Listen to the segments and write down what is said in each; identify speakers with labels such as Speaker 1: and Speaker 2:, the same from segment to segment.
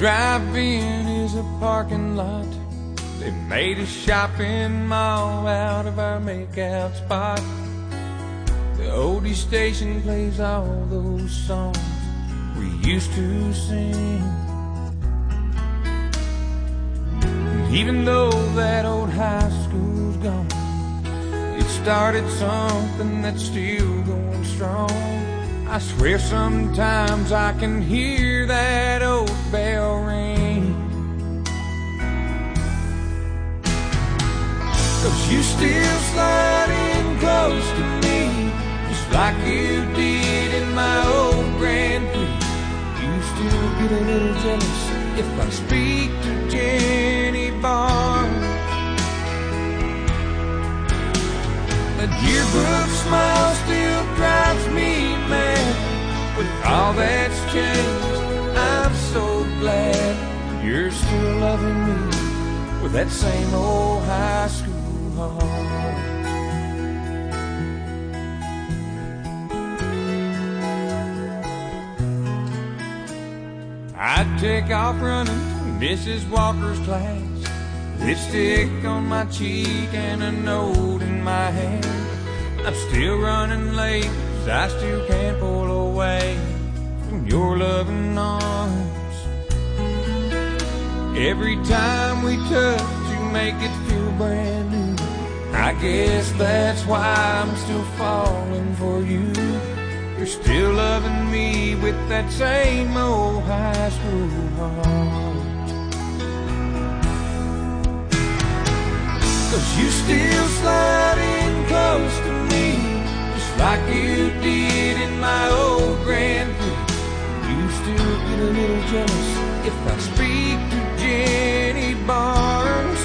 Speaker 1: drive-in is a parking lot. They made a shopping mall out of our makeout spot. The oldie station plays all those songs we used to sing. And even though that old high school's gone, it started something that's still going strong. I swear sometimes I can hear that old bell ring. 'Cause you still slide in close to me, just like you did in my old Grand Prix. You still get a little jealous if I speak to Jenny Barnes. That yearbook smile still drives me mad. With all that's changed, I'm so glad you're still loving me with that same old high school heart. I'd take off running to Mrs. Walker's class, lipstick on my cheek and a note in my hand. I'm still running late 'cause I still can't pull away from your loving arms. Every time we touch, you make it feel brand new. I guess that's why I'm still falling for you. You're still loving me with that same old high school heart. 'Cause you still slide in close to me, just like you did in my old Grand Prix. You still get a little jealous if I speak to Jenny Barnes.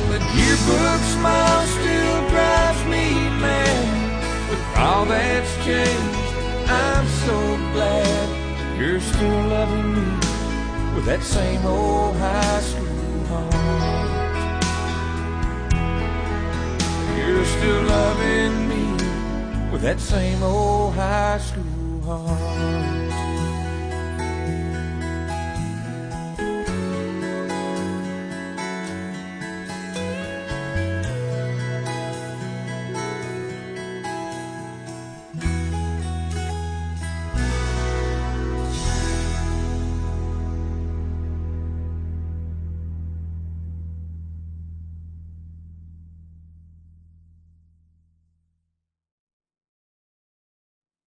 Speaker 1: But yearbook smile still drives me mad. With all that's changed, I'm so glad you're still loving me with that same old high school heart. You're still loving me with that same old high school heart.